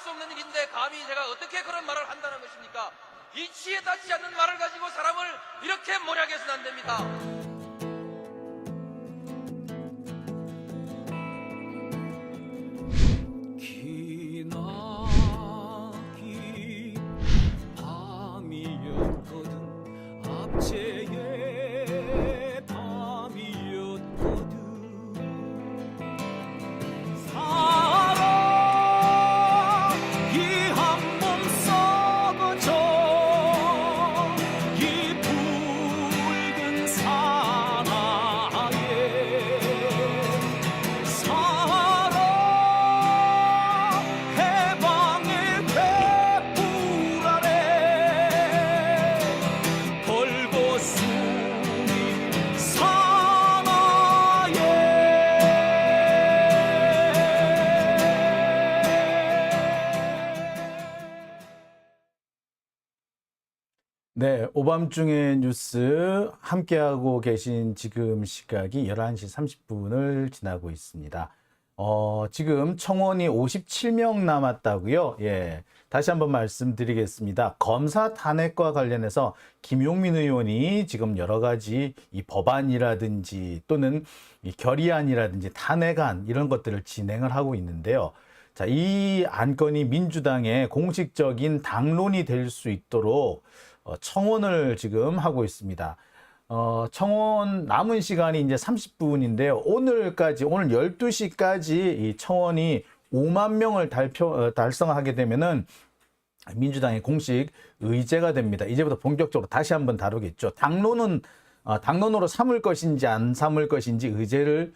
수 없는 일인데 감히 제가 어떻게 그런 말을 한다는 것입니까? 이치에 닿지 않는 말을 가지고 사람을 이렇게 몰약해서는 안 됩니다. 기나긴 밤이었거든 압제의 밤이었거든 사랑이 한 몸 썩어져 이 붉은 사나에 사랑 해방의 횃불 아래 벌거숭이 사나에 네, 오밤중의 뉴스 함께하고 계신 지금 시각이 11시 30분을 지나고 있습니다. 지금 청원이 57명 남았다고요? 예. 다시 한번 말씀드리겠습니다. 검사 탄핵과 관련해서 김용민 의원이 지금 여러 가지 이 법안이라든지 또는 이 결의안이라든지 탄핵안 이런 것들을 진행을 하고 있는데요. 자, 이 안건이 민주당의 공식적인 당론이 될 수 있도록 청원을 지금 하고 있습니다. 청원 남은 시간이 이제 30분인데요. 오늘 12시까지 이 청원이 5만 명을 달성하게 되면은 민주당의 공식 의제가 됩니다. 이제부터 본격적으로 다시 한번 다루겠죠. 당론으로 삼을 것인지 안 삼을 것인지 의제를,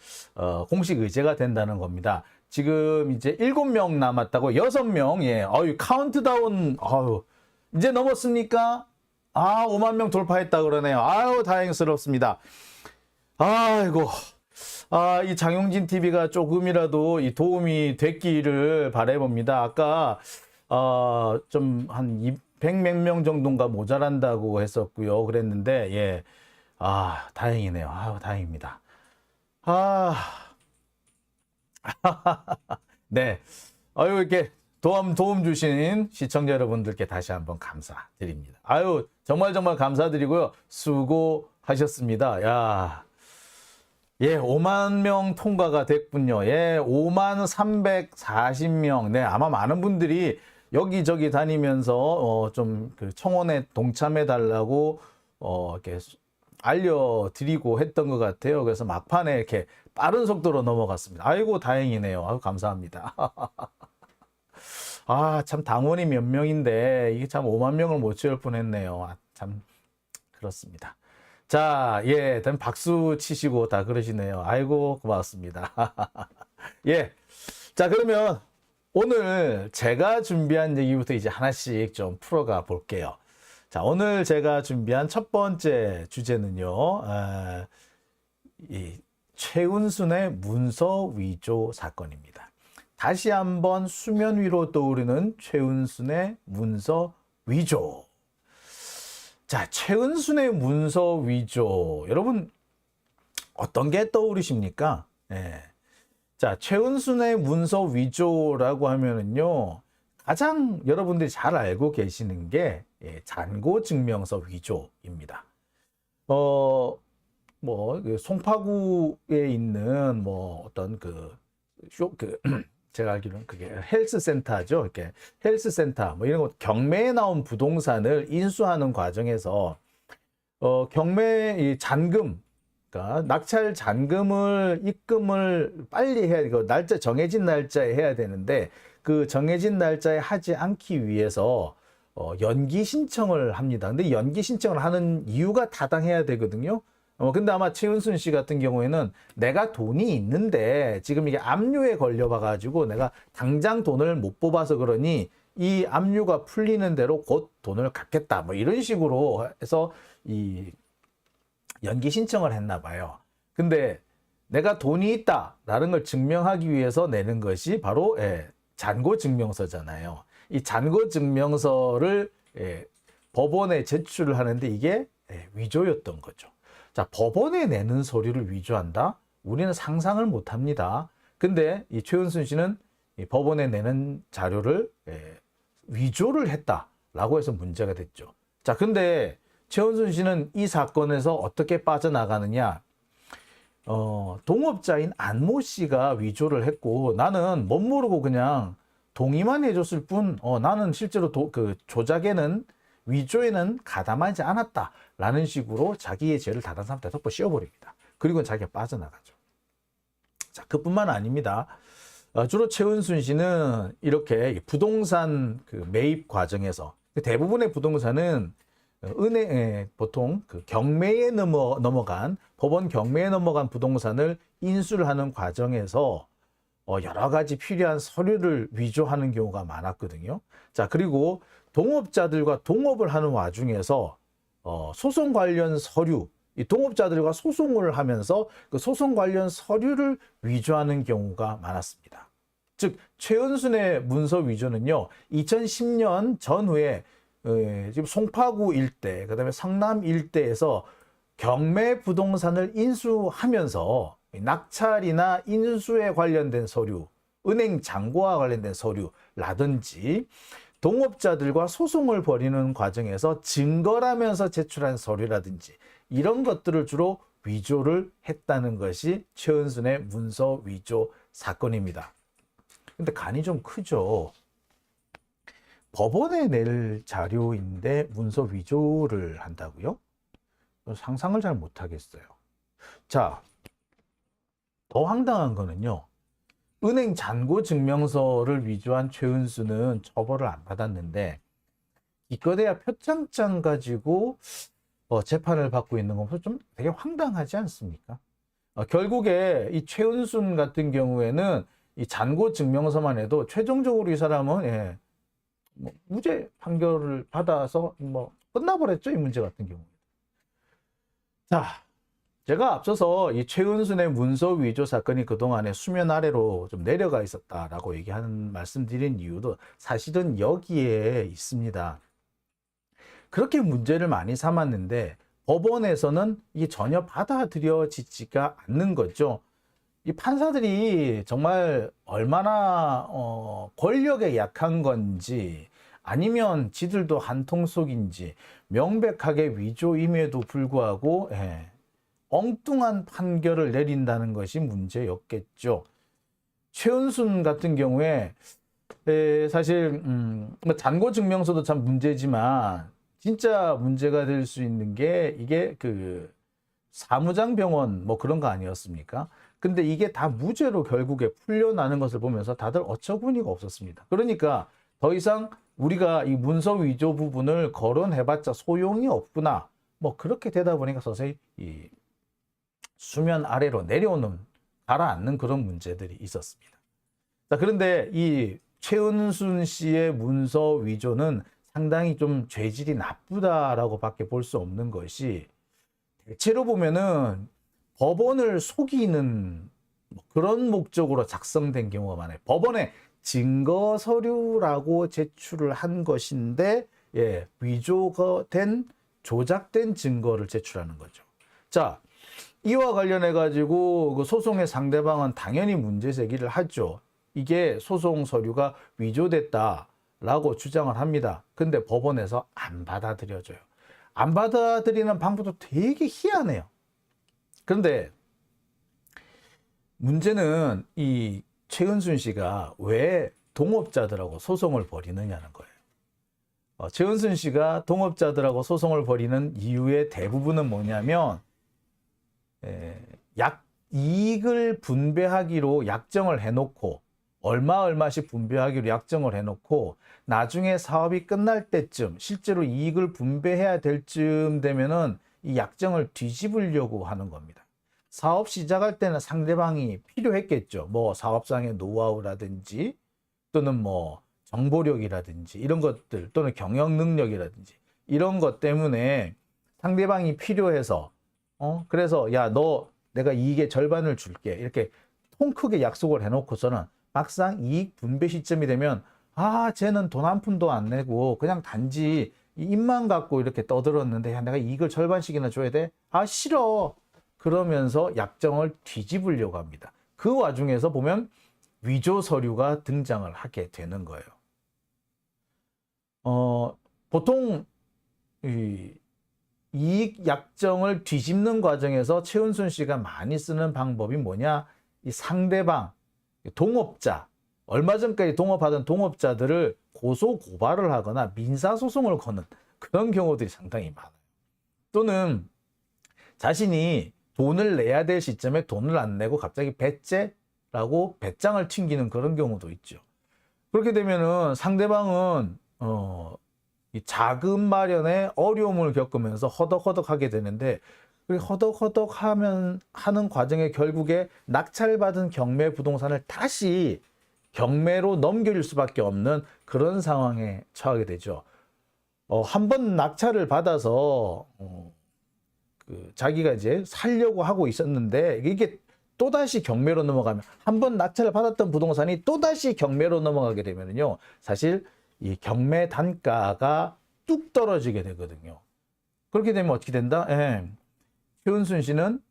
공식 의제가 된다는 겁니다. 지금 이제 7명 남았다고 6명, 예. 카운트다운, 이제 넘었습니까? 5만 명 돌파했다 그러네요. 아유, 다행스럽습니다. 아이고. 이 장용진 TV가 조금이라도 이 도움이 됐기를 바라봅니다. 아까, 좀 한 100몇 명 정도인가 모자란다고 했었고요. 그랬는데, 예. 다행이네요. 다행입니다. 네. 이렇게 도움 주신 시청자 여러분들께 다시 한번 감사드립니다. 정말 감사드리고요. 수고하셨습니다. 야. 예, 5만 명 통과가 됐군요. 예, 5만 340명. 네, 아마 많은 분들이 여기저기 다니면서 좀 그 청원에 동참해 달라고 이렇게 알려드리고 했던 것 같아요. 그래서 막판에 이렇게 빠른 속도로 넘어갔습니다. 아이고, 다행이네요. 감사합니다. 참 당원이 몇 명인데 이게 참 5만 명을 못 채울 뻔했네요. 참 그렇습니다. 자, 예, 다음 박수 치시고 다 그러시네요. 아이고, 고맙습니다. 예, 자, 그러면 오늘 제가 준비한 얘기부터 이제 하나씩 좀 풀어가 볼게요. 자, 오늘 제가 준비한 첫 번째 주제는요, 이 최은순의 문서 위조 사건입니다. 다시 한번 수면 위로 떠오르는 최은순의 문서 위조. 자, 최은순의 문서 위조. 여러분, 어떤 게 떠오르십니까? 예. 자, 최은순의 문서 위조라고 하면은요, 가장 여러분들이 잘 알고 계시는 게 잔고 증명서 위조입니다. 송파구에 있는 어떤 제가 알기로는 그게 헬스센터죠. 이렇게 헬스센터 이런 거 경매에 나온 부동산을 인수하는 과정에서 경매 이 잔금, 그러니까 낙찰 잔금을 입금을 빨리 해야 되고 정해진 날짜에 해야 되는데 그 정해진 날짜에 하지 않기 위해서 연기 신청을 합니다. 근데 연기 신청을 하는 이유가 타당해야 되거든요. 근데 아마 최은순 씨 같은 경우에는 내가 돈이 있는데 지금 이게 압류에 걸려봐가지고 내가 당장 돈을 못 뽑아서 그러니 이 압류가 풀리는 대로 곧 돈을 갚겠다. 이런 식으로 해서 이 연기 신청을 했나 봐요. 근데 내가 돈이 있다라는 걸 증명하기 위해서 내는 것이 바로 잔고 증명서잖아요. 이 잔고 증명서를 법원에 제출을 하는데 이게 위조였던 거죠. 자, 법원에 내는 서류를 위조한다? 우리는 상상을 못 합니다. 근데 이 최은순 씨는 이 법원에 내는 자료를 위조를 했다라고 해서 문제가 됐죠. 자, 근데 최은순 씨는 이 사건에서 어떻게 빠져나가느냐? 동업자인 안모 씨가 위조를 했고 나는 못 모르고 그냥 동의만 해줬을 뿐 나는 실제로 그 조작에는 위조에는 가담하지 않았다라는 식으로 자기의 죄를 다른 사람한테 덮어 씌워버립니다. 그리고 자기가 빠져나가죠. 자, 그뿐만 아닙니다. 주로 최은순 씨는 이렇게 부동산 그 매입 과정에서 대부분의 부동산은 은행 보통 그 경매에 넘어간 법원 경매에 넘어간 부동산을 인수를 하는 과정에서 여러 가지 필요한 서류를 위조하는 경우가 많았거든요. 자, 그리고 동업자들과 동업을 하는 와중에서 소송 관련 서류, 이 동업자들과 소송을 하면서 그 소송 관련 서류를 위조하는 경우가 많았습니다. 즉 최은순의 문서 위조는요, 2010년 전후에 지금 송파구 일대, 그다음에 성남 일대에서 경매 부동산을 인수하면서 낙찰이나 인수에 관련된 서류, 은행 잔고와 관련된 서류라든지 동업자들과 소송을 벌이는 과정에서 증거라면서 제출한 서류라든지 이런 것들을 주로 위조를 했다는 것이 최은순의 문서 위조 사건입니다. 근데 간이 좀 크죠. 법원에 낼 자료인데 문서 위조를 한다고요? 상상을 잘 못하겠어요. 자, 더 황당한 거는요. 은행 잔고 증명서를 위조한 최은수는 처벌을 안 받았는데 기껏해야 표창장 가지고 재판을 받고 있는 건 좀 되게 황당하지 않습니까? 결국에 이 최은순 같은 경우에는 이 잔고 증명서만 해도 최종적으로 이 사람은 뭐 무죄 판결을 받아서 뭐 끝나버렸죠, 이 문제 같은 경우. 자, 제가 앞서서 이 최은순의 문서 위조 사건이 그동안에 수면 아래로 좀 내려가 있었다라고 말씀드린 이유도 사실은 여기에 있습니다. 그렇게 문제를 많이 삼았는데 법원에서는 이게 전혀 받아들여지지가 않는 거죠. 이 판사들이 정말 얼마나 권력에 약한 건지 아니면 지들도 한통속인지 명백하게 위조임에도 불구하고 엉뚱한 판결을 내린다는 것이 문제였겠죠. 최은순 같은 경우에 사실 잔고 증명서도 참 문제지만 진짜 문제가 될 수 있는 게 이게 그 사무장 병원 뭐 그런 거 아니었습니까? 근데 이게 다 무죄로 결국에 풀려나는 것을 보면서 다들 어처구니가 없었습니다. 그러니까 더 이상 우리가 이 문서 위조 부분을 거론해봤자 소용이 없구나. 뭐 그렇게 되다 보니까 서서히 이 수면 아래로 내려오는, 가라앉는 그런 문제들이 있었습니다. 자, 그런데 이 최은순 씨의 문서 위조는 상당히 좀 죄질이 나쁘다라고 밖에 볼 수 없는 것이 대체로 보면은 법원을 속이는 그런 목적으로 작성된 경우가 많아요. 법원에 증거 서류라고 제출을 한 것인데 위조가 된 조작된 증거를 제출하는 거죠. 자, 이와 관련해 가지고 그 소송의 상대방은 당연히 문제 제기를 하죠. 이게 소송 서류가 위조됐다라고 주장을 합니다. 근데 법원에서 안 받아들여져요. 안 받아들이는 방법도 되게 희한해요. 그런데 문제는 이 최은순 씨가 왜 동업자들하고 소송을 벌이느냐는 거예요. 최은순 씨가 동업자들하고 소송을 벌이는 이유의 대부분은 뭐냐면 이익을 분배하기로 약정을 해놓고 얼마씩 분배하기로 약정을 해놓고 나중에 사업이 끝날 때쯤 실제로 이익을 분배해야 될 쯤 되면은 이 약정을 뒤집으려고 하는 겁니다. 사업 시작할 때는 상대방이 필요했겠죠. 뭐 사업상의 노하우라든지 또는 뭐 정보력이라든지 이런 것들 또는 경영 능력이라든지 이런 것 때문에 상대방이 필요해서 그래서 야, 너 내가 이익의 절반을 줄게 이렇게 통 크게 약속을 해놓고서는 막상 이익 분배 시점이 되면 쟤는 돈 한 푼도 안 내고 그냥 단지 입만 갖고 이렇게 떠들었는데 야, 내가 이익을 절반씩이나 줘야 돼? 싫어. 그러면서 약정을 뒤집으려고 합니다. 그 와중에서 보면 위조 서류가 등장을 하게 되는 거예요. 보통 이익 약정을 뒤집는 과정에서 최은순 씨가 많이 쓰는 방법이 뭐냐? 이 상대방, 동업자, 얼마 전까지 동업하던 동업자들을 고소 고발을 하거나 민사소송을 거는 그런 경우들이 상당히 많아요. 또는 자신이 돈을 내야 될 시점에 돈을 안 내고 갑자기 배째라고 배짱을 튕기는 그런 경우도 있죠. 그렇게 되면은 상대방은 이 자금 마련에 어려움을 겪으면서 허덕허덕하게 되는데, 허덕허덕 하는 과정에 결국에 낙찰받은 경매 부동산을 다시 경매로 넘겨줄 수밖에 없는 그런 상황에 처하게 되죠. 한 번 낙찰을 받아서 자기가 이제 살려고 하고 있었는데, 이게 또다시 경매로 넘어가면, 한 번 낙찰을 받았던 부동산이 또다시 경매로 넘어가게 되면요, 사실 이 경매 단가가 뚝 떨어지게 되거든요. 그렇게 되면 어떻게 된다? 최은순 씨는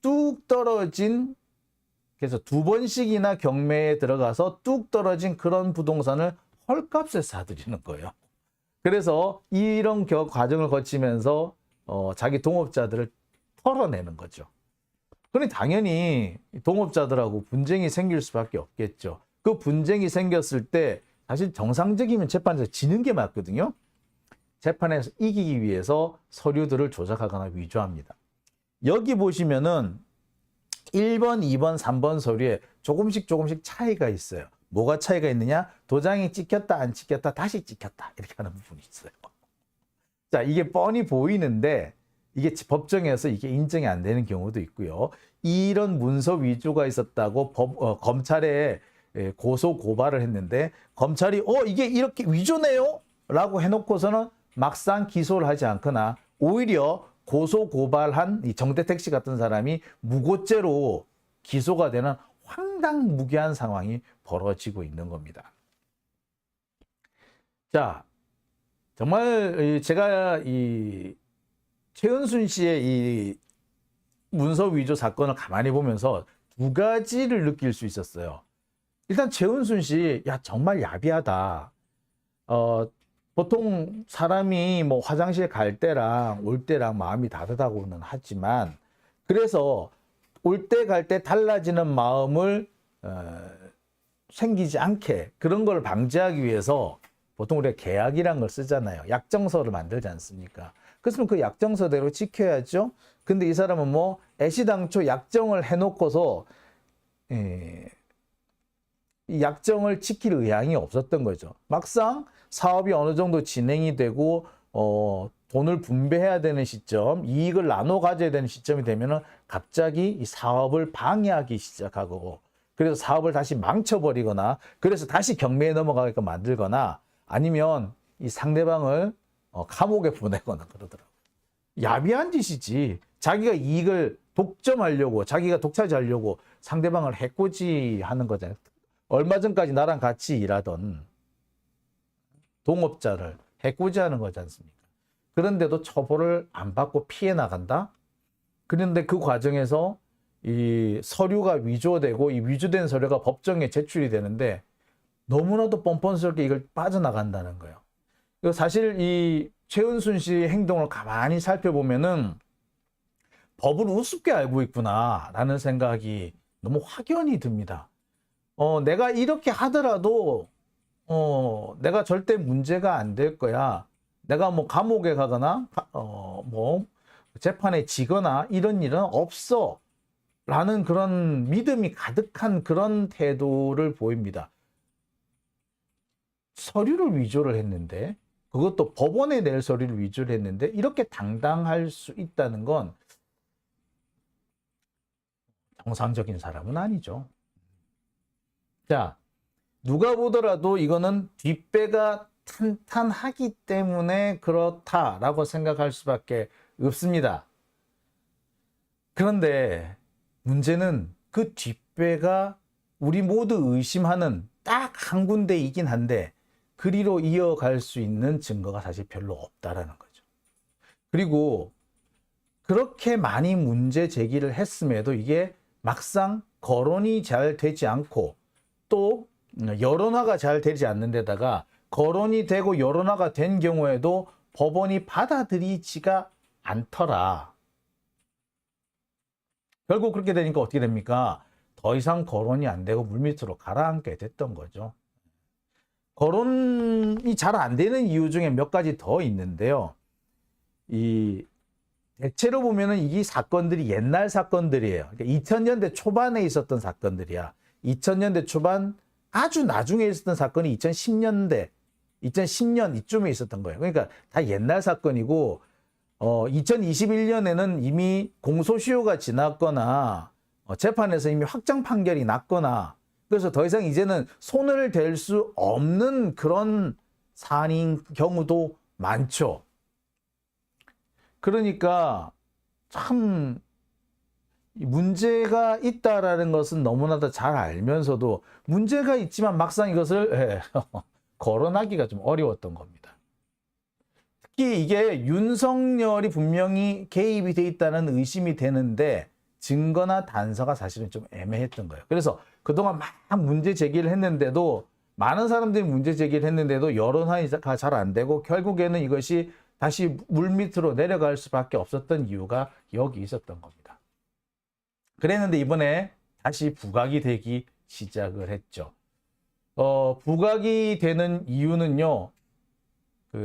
뚝 떨어진, 그래서 2번씩이나 경매에 들어가서 뚝 떨어진 그런 부동산을 헐값에 사들이는 거예요. 그래서 이런 과정을 거치면서 자기 동업자들을 털어내는 거죠. 그러니 당연히 동업자들하고 분쟁이 생길 수밖에 없겠죠. 그 분쟁이 생겼을 때 사실 정상적이면 재판에서 지는 게 맞거든요. 재판에서 이기기 위해서 서류들을 조작하거나 위조합니다. 여기 보시면은 1번, 2번, 3번 서류에 조금씩 차이가 있어요. 뭐가 차이가 있느냐? 도장이 찍혔다, 안 찍혔다, 다시 찍혔다, 이렇게 하는 부분이 있어요. 자, 이게 뻔히 보이는데 이게 법정에서 이게 인정이 안 되는 경우도 있고요. 이런 문서 위조가 있었다고 검찰에 고소 고발을 했는데, 검찰이 이게 이렇게 위조네요? 라고 해놓고서는 막상 기소를 하지 않거나, 오히려 고소 고발한 이 정대택 씨 같은 사람이 무고죄로 기소가 되는 황당무계한 상황이 벌어지고 있는 겁니다. 자, 정말 제가 이 최은순 씨의 이 문서 위조 사건을 가만히 보면서 2가지를 느낄 수 있었어요. 일단 최은순 씨, 정말 야비하다. 보통 사람이 뭐 화장실 갈 때랑 올 때랑 마음이 다르다고는 하지만, 그래서 올 때 갈 때 달라지는 마음을 생기지 않게, 그런 걸 방지하기 위해서 보통 우리가 계약이란 걸 쓰잖아요. 약정서를 만들지 않습니까? 그렇으면 그 약정서대로 지켜야죠. 근데 이 사람은 뭐 애시당초 약정을 해놓고서 이 약정을 지킬 의향이 없었던 거죠. 막상 사업이 어느 정도 진행이 되고 돈을 분배해야 되는 시점, 이익을 나눠 가져야 되는 시점이 되면은 갑자기 이 사업을 방해하기 시작하고, 그래서 사업을 다시 망쳐버리거나, 그래서 다시 경매에 넘어가게끔 만들거나, 아니면 이 상대방을 감옥에 보내거나 그러더라고요. 야비한 짓이지. 자기가 이익을 독점하려고, 자기가 독차지하려고 상대방을 해코지하는 거잖아요. 얼마 전까지 나랑 같이 일하던 동업자를 해코지하는 거지 않습니까? 그런데도 처벌을 안 받고 피해 나간다? 그런데 그 과정에서 이 서류가 위조되고, 이 위조된 서류가 법정에 제출이 되는데 너무나도 뻔뻔스럽게 이걸 빠져나간다는 거예요. 사실 이 최은순 씨 행동을 가만히 살펴보면은 법을 우습게 알고 있구나라는 생각이 너무 확연히 듭니다. 내가 이렇게 하더라도 내가 절대 문제가 안 될 거야. 내가 뭐 감옥에 가거나 뭐 재판에 지거나 이런 일은 없어 라는 그런 믿음이 가득한 그런 태도를 보입니다. 서류를 위조를 했는데, 그것도 법원에 낼 서류를 위조를 했는데 이렇게 당당할 수 있다는 건 정상적인 사람은 아니죠. 자, 누가 보더라도 이거는 뒷배가 탄탄하기 때문에 그렇다라고 생각할 수밖에 없습니다. 그런데 문제는 그 뒷배가 우리 모두 의심하는 딱 한 군데이긴 한데, 그리로 이어갈 수 있는 증거가 사실 별로 없다라는 거죠. 그리고 그렇게 많이 문제 제기를 했음에도 이게 막상 거론이 잘 되지 않고, 또 여론화가 잘 되지 않는 데다가 거론이 되고 여론화가 된 경우에도 법원이 받아들이지가 않더라. 결국 그렇게 되니까 어떻게 됩니까? 더 이상 거론이 안 되고 물밑으로 가라앉게 됐던 거죠. 거론이 잘 안 되는 이유 중에 몇 가지 더 있는데요. 대체로 보면은 이 사건들이 옛날 사건들이에요. 그러니까 2000년대 초반에 있었던 사건들이야. 2000년대 초반 아주 나중에 있었던 사건이 2010년 이쯤에 있었던 거예요. 그러니까 다 옛날 사건이고 2021년에는 이미 공소시효가 지났거나 재판에서 이미 확정 판결이 났거나 그래서 더 이상 이제는 손을 댈 수 없는 그런 사안인 경우도 많죠. 그러니까 참 문제가 있다라는 것은 너무나도 잘 알면서도 문제가 있지만 막상 이것을 거론하기가 좀 어려웠던 겁니다. 특히 이게 윤석열이 분명히 개입이 돼 있다는 의심이 되는데 증거나 단서가 사실은 좀 애매했던 거예요. 그래서 그동안 막 문제 제기를 했는데도 많은 사람들이 문제 제기를 했는데도 여론화가 잘 안 되고 결국에는 이것이 다시 물밑으로 내려갈 수밖에 없었던 이유가 여기 있었던 겁니다. 그랬는데 이번에 다시 부각이 되기 시작을 했죠. 부각이 되는 이유는요.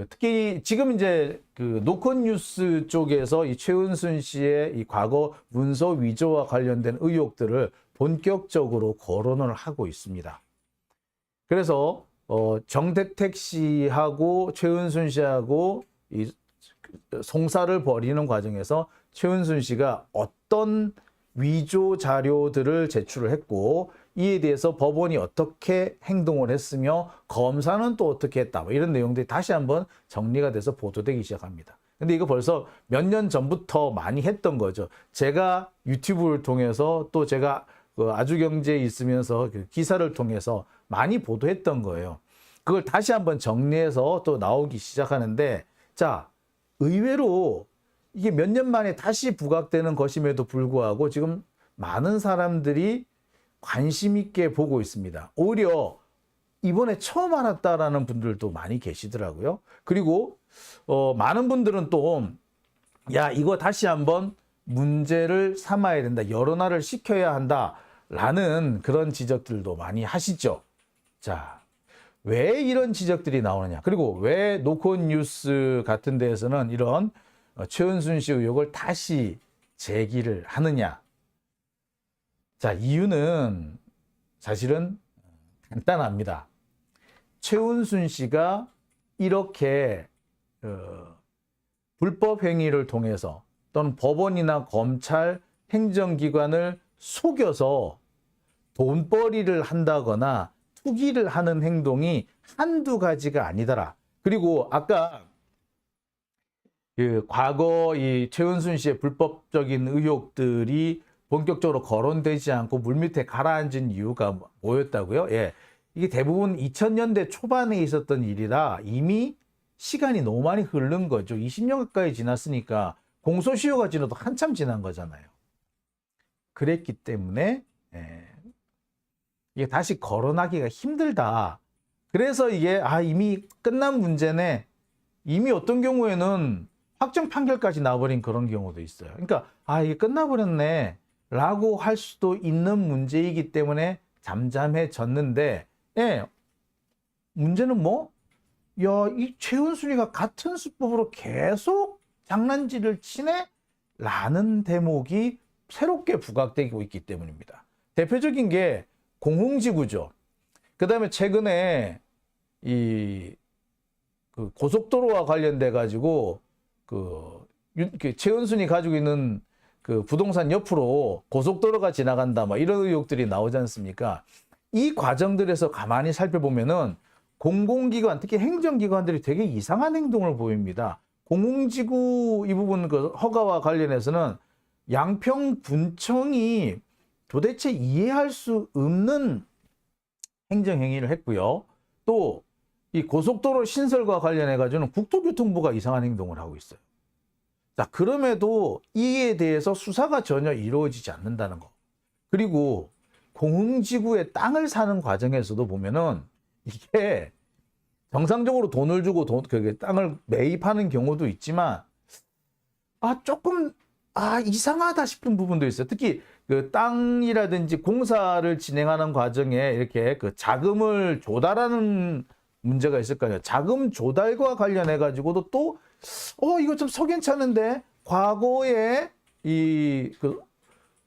특히 지금 이제 노컷뉴스 쪽에서 이 최은순 씨의 이 과거 문서 위조와 관련된 의혹들을 본격적으로 거론을 하고 있습니다. 그래서 정택택 씨하고 최은순 씨하고 이 송사를 벌이는 과정에서 최은순 씨가 어떤 위조 자료들을 제출을 했고 이에 대해서 법원이 어떻게 행동을 했으며 검사는 또 어떻게 했다 뭐 이런 내용들이 다시 한번 정리가 돼서 보도되기 시작합니다. 근데 이거 벌써 몇 년 전부터 많이 했던 거죠. 제가 유튜브를 통해서 또 제가 아주경제에 있으면서 기사를 통해서 많이 보도했던 거예요. 그걸 다시 한번 정리해서 또 나오기 시작하는데 자, 의외로 이게 몇 년 만에 다시 부각되는 것임에도 불구하고 지금 많은 사람들이 관심 있게 보고 있습니다. 오히려 이번에 처음 알았다라는 분들도 많이 계시더라고요. 그리고 많은 분들은 또 야, 이거 다시 한번 문제를 삼아야 된다. 여론화를 시켜야 한다라는 그런 지적들도 많이 하시죠. 자, 왜 이런 지적들이 나오느냐? 그리고 왜 노컷뉴스 같은 데에서는 이런 최은순 씨 의혹을 다시 제기를 하느냐? 자, 이유는 사실은 간단합니다. 최은순 씨가 이렇게 불법 행위를 통해서 또는 법원이나 검찰, 행정기관을 속여서 돈벌이를 한다거나 투기를 하는 행동이 한두 가지가 아니더라. 그리고 아까 과거 이 최은순 씨의 불법적인 의혹들이 본격적으로 거론되지 않고 물밑에 가라앉은 이유가 뭐였다고요? 예, 이게 대부분 2000년대 초반에 있었던 일이라 이미 시간이 너무 많이 흐른 거죠. 20년 가까이 지났으니까 공소시효가 지나도 한참 지난 거잖아요. 그랬기 때문에 이게 다시 거론하기가 힘들다. 그래서 이게 이미 끝난 문제네. 이미 어떤 경우에는 확정 판결까지 나버린 그런 경우도 있어요. 그러니까 이게 끝나버렸네 라고 할 수도 있는 문제이기 때문에 잠잠해졌는데 문제는 이 최은순이가 같은 수법으로 계속 장난질을 치네? 라는 대목이 새롭게 부각되고 있기 때문입니다. 대표적인 게 공흥지구죠. 그 다음에 최근에 고속도로와 관련돼 가지고 최은순이 가지고 있는 부동산 옆으로 고속도로가 지나간다 이런 의혹들이 나오지 않습니까? 이 과정들에서 가만히 살펴보면은 공공기관, 특히 행정기관들이 되게 이상한 행동을 보입니다. 공흥지구 이 부분 허가와 관련해서는 양평군청이 도대체 이해할 수 없는 행정행위를 했고요. 또 이 고속도로 신설과 관련해 가지고는 국토교통부가 이상한 행동을 하고 있어요. 자, 그럼에도 이에 대해서 수사가 전혀 이루어지지 않는다는 거. 그리고 공흥지구의 땅을 사는 과정에서도 보면은 이게 정상적으로 돈을 주고 땅을 매입하는 경우도 있지만 조금 이상하다 싶은 부분도 있어요. 특히 그 땅이라든지 공사를 진행하는 과정에 이렇게 그 자금을 조달하는 문제가 있을 거예요. 자금 조달과 관련해 가지고도 또 이거 좀 석연찮은데 과거에 그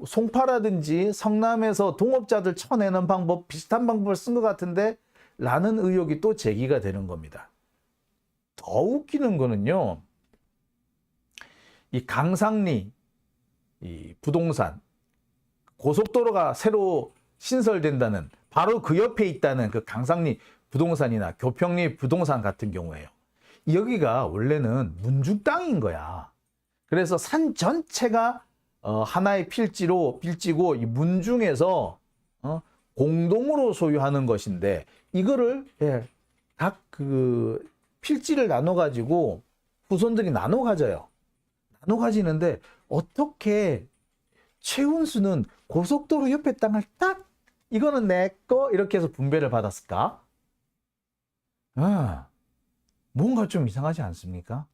송파라든지 성남에서 동업자들 쳐내는 방법 비슷한 방법을 쓴 것 같은데 라는 의혹이 또 제기가 되는 겁니다. 더 웃기는 거는요. 이 강상리 이 부동산 고속도로가 새로 신설된다는 바로 그 옆에 있다는 그 강상리 부동산이나 교평리 부동산 같은 경우에요. 여기가 원래는 문중 땅인 거야. 그래서 산 전체가 하나의 필지고 이 문중에서 공동으로 소유하는 것인데 이거를 각 그 필지를 나눠 가지고 후손들이 나눠 가져요. 나눠 가지는데 어떻게 최은수는 고속도로 옆에 땅을 딱 이거는 내 거 이렇게 해서 분배를 받았을까? 뭔가 좀 이상하지 않습니까?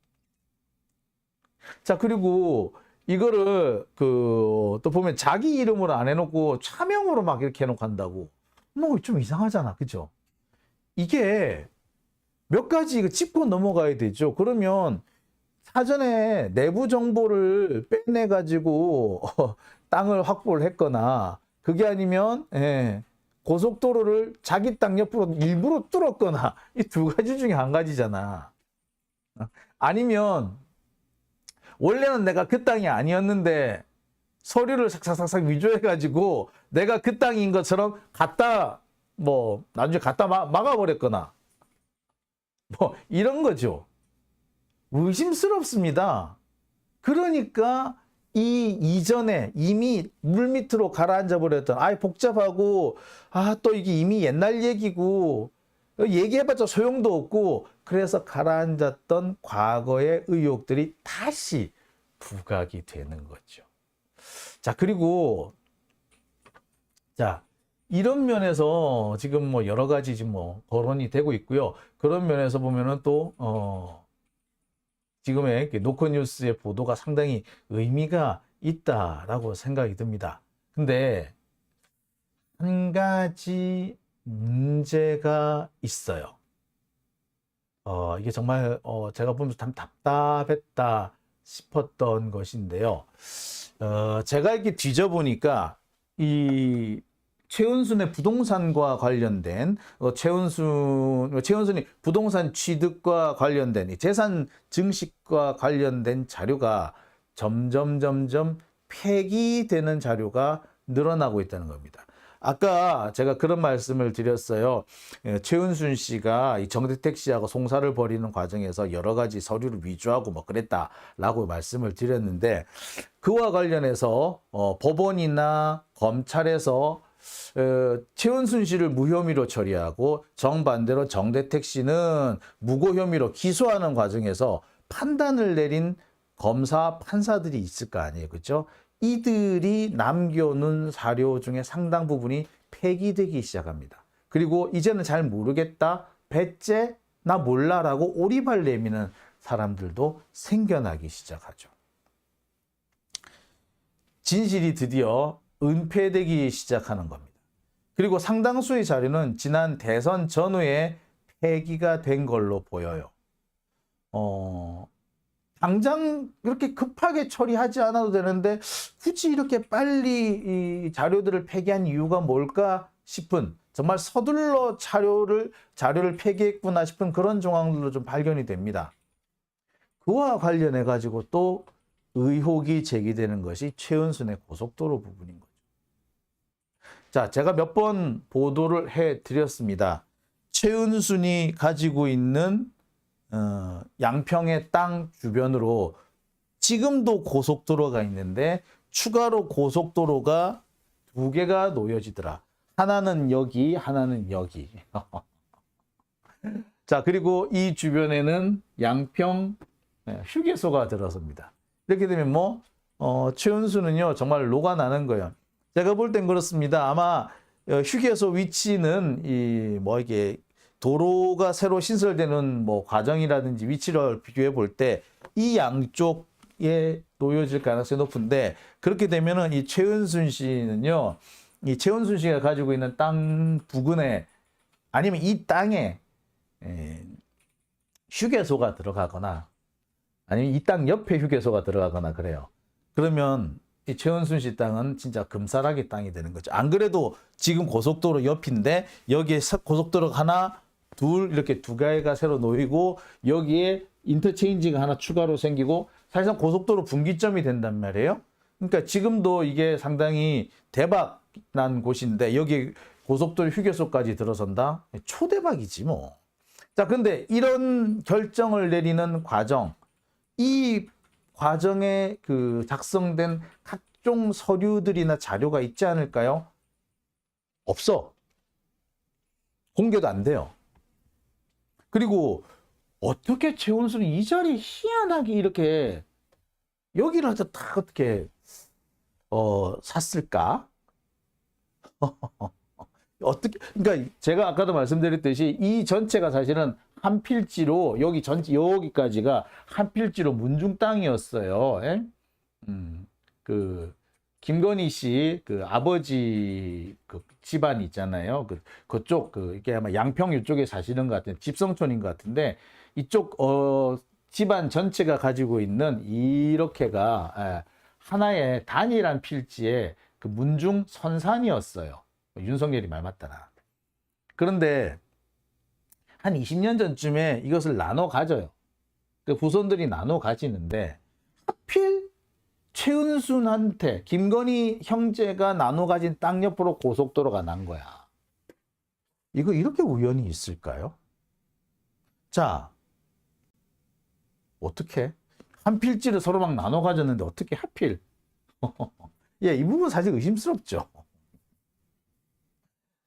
자, 그리고 이거를 또 보면 자기 이름으로 안 해놓고 차명으로 막 이렇게 해놓고 한다고. 뭐 좀 이상하잖아. 그죠? 이게 몇 가지 짚고 넘어가야 되죠. 그러면 사전에 내부 정보를 빼내가지고 땅을 확보를 했거나 그게 아니면 고속도로를 자기 땅 옆으로 일부러 뚫었거나 이 두 가지 중에 한 가지잖아. 아니면 원래는 내가 그 땅이 아니었는데 서류를 삭삭삭삭 위조해가지고 내가 그 땅인 것처럼 나중에 갖다 막아버렸거나 이런 거죠. 의심스럽습니다. 그러니까 이전에 이미 물밑으로 가라앉아 버렸던 복잡하고 또 이게 이미 옛날 얘기고 얘기해봤자 소용도 없고 그래서 가라앉았던 과거의 의혹들이 다시 부각이 되는 거죠. 자, 그리고 이런 면에서 지금 여러 가지 지금 거론이 되고 있고요. 그런 면에서 보면은 또 지금의 노컷뉴스의 보도가 상당히 의미가 있다라고 생각이 듭니다. 근데 한 가지 문제가 있어요. 이게 정말 제가 보면서 참 답답했다 싶었던 것인데요. 제가 이렇게 뒤져보니까 이 최은순의 부동산과 관련된 최은순이 부동산 취득과 관련된 이 재산 증식과 관련된 자료가 점점 폐기되는 자료가 늘어나고 있다는 겁니다. 아까 제가 그런 말씀을 드렸어요. 최은순 씨가 이 정대택 씨하고 송사를 벌이는 과정에서 여러 가지 서류를 위조하고 그랬다라고 말씀을 드렸는데 그와 관련해서 법원이나 검찰에서 최은순 씨를 무혐의로 처리하고 정반대로 정대택 씨는 무고 혐의로 기소하는 과정에서 판단을 내린 검사 판사들이 있을 거 아니에요. 그렇죠? 이들이 남겨놓은 사료 중에 상당 부분이 폐기되기 시작합니다. 그리고 이제는 잘 모르겠다, 배째, 나 몰라라고 오리발 내미는 사람들도 생겨나기 시작하죠. 진실이 드디어 은폐되기 시작하는 겁니다. 그리고 상당수의 자료는 지난 대선 전후에 폐기가 된 걸로 보여요. 당장 이렇게 급하게 처리하지 않아도 되는데 굳이 이렇게 빨리 이 자료들을 폐기한 이유가 뭘까 싶은 정말 서둘러 자료를 폐기했구나 싶은 그런 정황들도 좀 발견이 됩니다. 그와 관련해 가지고 또 의혹이 제기되는 것이 최은순의 고속도로 부분인 거죠. 자, 제가 몇 번 보도를 해드렸습니다. 최은순이 가지고 있는 양평의 땅 주변으로 지금도 고속도로가 있는데 추가로 고속도로가 두 개가 놓여지더라. 하나는 여기, 하나는 여기. 자, 그리고 이 주변에는 양평 휴게소가 들어섭니다. 이렇게 되면 최은수는요 정말 녹아나는 거예요. 제가 볼 땐 그렇습니다. 아마 휴게소 위치는 이 뭐 이게 도로가 새로 신설되는 뭐 과정이라든지 위치를 비교해 볼 때 이 양쪽에 놓여질 가능성이 높은데, 그렇게 되면은 이 최은순 씨는요, 이 최은순 씨가 가지고 있는 땅 부근에 아니면 이 땅에 휴게소가 들어가거나 아니면 이 땅 옆에 휴게소가 들어가거나 그래요. 그러면 이 최은순 씨 땅은 진짜 금싸라기 땅이 되는 거죠. 안 그래도 지금 고속도로 옆인데 여기에 고속도로 하나, 둘 이렇게 두 개가 새로 놓이고 여기에 인터체인지가 하나 추가로 생기고 사실상 고속도로 분기점이 된단 말이에요. 그러니까 지금도 이게 상당히 대박 난 곳인데 여기 고속도로 휴게소까지 들어선다? 초대박이지 뭐. 자, 근데 이런 결정을 내리는 과정, 이 과정에 그 작성된 각종 서류들이나 자료가 있지 않을까요? 없어. 공개도 안 돼요. 그리고 어떻게 최은순이 이 자리 희한하게 이렇게 여기를 하자 딱 어떻게 샀을까? 어떻게, 그러니까 제가 아까도 말씀드렸듯이 이 전체가 사실은 한 필지로 여기 전체 여기까지가 한 필지로 문중 땅이었어요. 예? 그 김건희 씨 그 아버지 그 집안 있잖아요. 그쪽 이게 아마 양평 이쪽에 사시는 것 같은 집성촌인 것 같은데 이쪽 집안 전체가 가지고 있는 이렇게가 하나의 단일한 필지의 그 문중 선산이었어요. 윤석열이 말 맞다나. 그런데 한 20년 전쯤에 이것을 나눠 가져요. 그 후손들이 나눠 가지는데 하필 최은순한테 김건희 형제가 나눠 가진 땅 옆으로 고속도로가 난 거야. 이거 이렇게 우연히 있을까요? 자, 어떻게? 한 필지를 서로 막 나눠 가졌는데 어떻게 하필? 예, 이 부분 사실 의심스럽죠.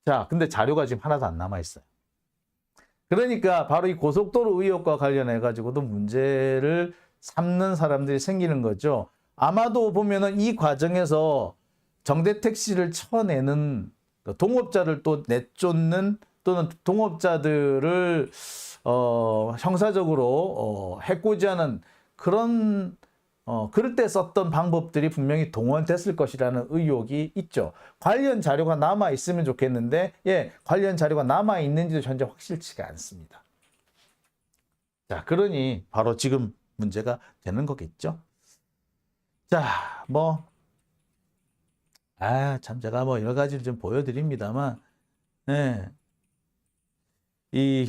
자, 근데 자료가 지금 하나도 안 남아 있어요. 그러니까 바로 이 고속도로 의혹과 관련해 가지고도 문제를 삼는 사람들이 생기는 거죠. 아마도 보면은 이 과정에서 정대택 씨를 쳐내는 동업자를 또 내쫓는 또는 동업자들을 형사적으로 해코지하는 그런 그럴 때 썼던 방법들이 분명히 동원됐을 것이라는 의혹이 있죠. 관련 자료가 남아 있으면 좋겠는데, 예, 관련 자료가 남아 있는지도 현재 확실치가 않습니다. 자, 그러니 바로 지금 문제가 되는 거겠죠. 자, 참 제가 여러 가지를 좀 보여드립니다만, 예, 이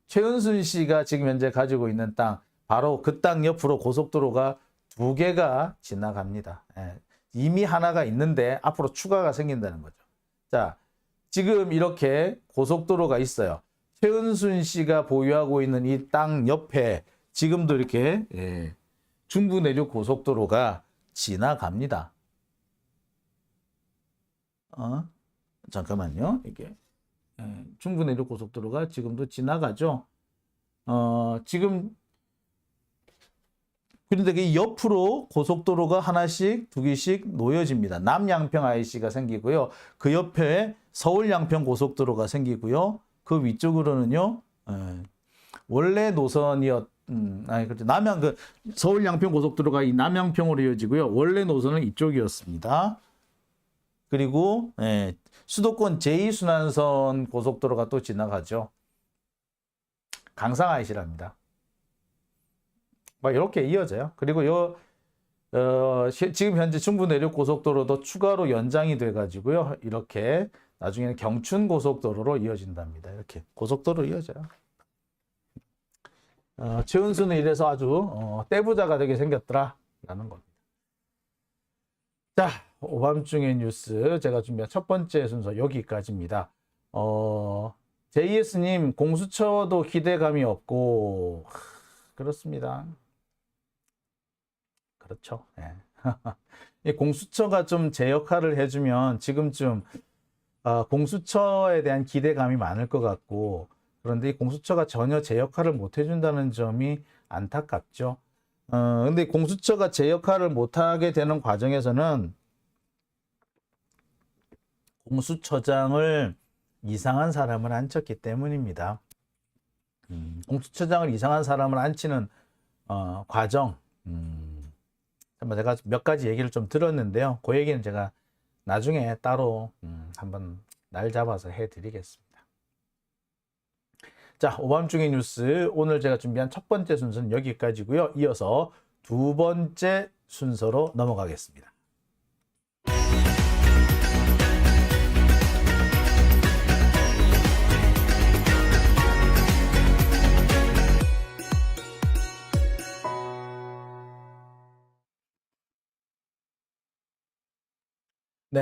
최은순 씨가 지금 현재 가지고 있는 땅, 바로 그 땅 옆으로 고속도로가 두 개가 지나갑니다. 예. 이미 하나가 있는데 앞으로 추가가 생긴다는 거죠. 자, 지금 이렇게 고속도로가 있어요. 최은순 씨가 보유하고 있는 이 땅 옆에 지금도 이렇게 중부 내륙 고속도로가 지나갑니다. 잠깐만요. 이게 중부 내륙 고속도로가 지금도 지나가죠. 지금 그런데 그 옆으로 고속도로가 하나씩 두 개씩 놓여집니다. 남양평 IC가 생기고요. 그 옆에 서울 양평 고속도로가 생기고요. 그 위쪽으로는요. 원래 노선이었 그렇죠. 서울 양평 고속도로가 이 남양평으로 이어지고요. 원래 노선은 이쪽이었습니다. 그리고 수도권 제2순환선 고속도로가 또 지나가죠. 강상 IC랍니다. 이렇게 이어져요. 그리고 지금 현재 중부 내륙 고속도로도 추가로 연장이 돼 가지고요. 이렇게 나중에는 경춘 고속도로로 이어진답니다. 이렇게 고속도로 이어져요. 최은순은 이래서 아주 떼부자가 되게 생겼더라 라는 겁니다. 자, 오밤중의 뉴스 제가 준비한 첫 번째 순서 여기까지입니다. JS님, 공수처도 기대감이 없고 그렇습니다. 그렇죠. 예. 공수처가 좀 제 역할을 해주면 지금쯤 공수처에 대한 기대감이 많을 것 같고, 그런데 이 공수처가 전혀 제 역할을 못 해준다는 점이 안타깝죠. 근데 공수처가 제 역할을 못하게 되는 과정에서는 공수처장을 이상한 사람을 앉혔기 때문입니다. 공수처장을 이상한 사람을 앉히는 과정, 제가 몇 가지 얘기를 좀 들었는데요. 그 얘기는 제가 나중에 따로 한번 날 잡아서 해드리겠습니다. 자, 오밤중의 뉴스 오늘 제가 준비한 첫 번째 순서는 여기까지고요. 이어서 두 번째 순서로 넘어가겠습니다.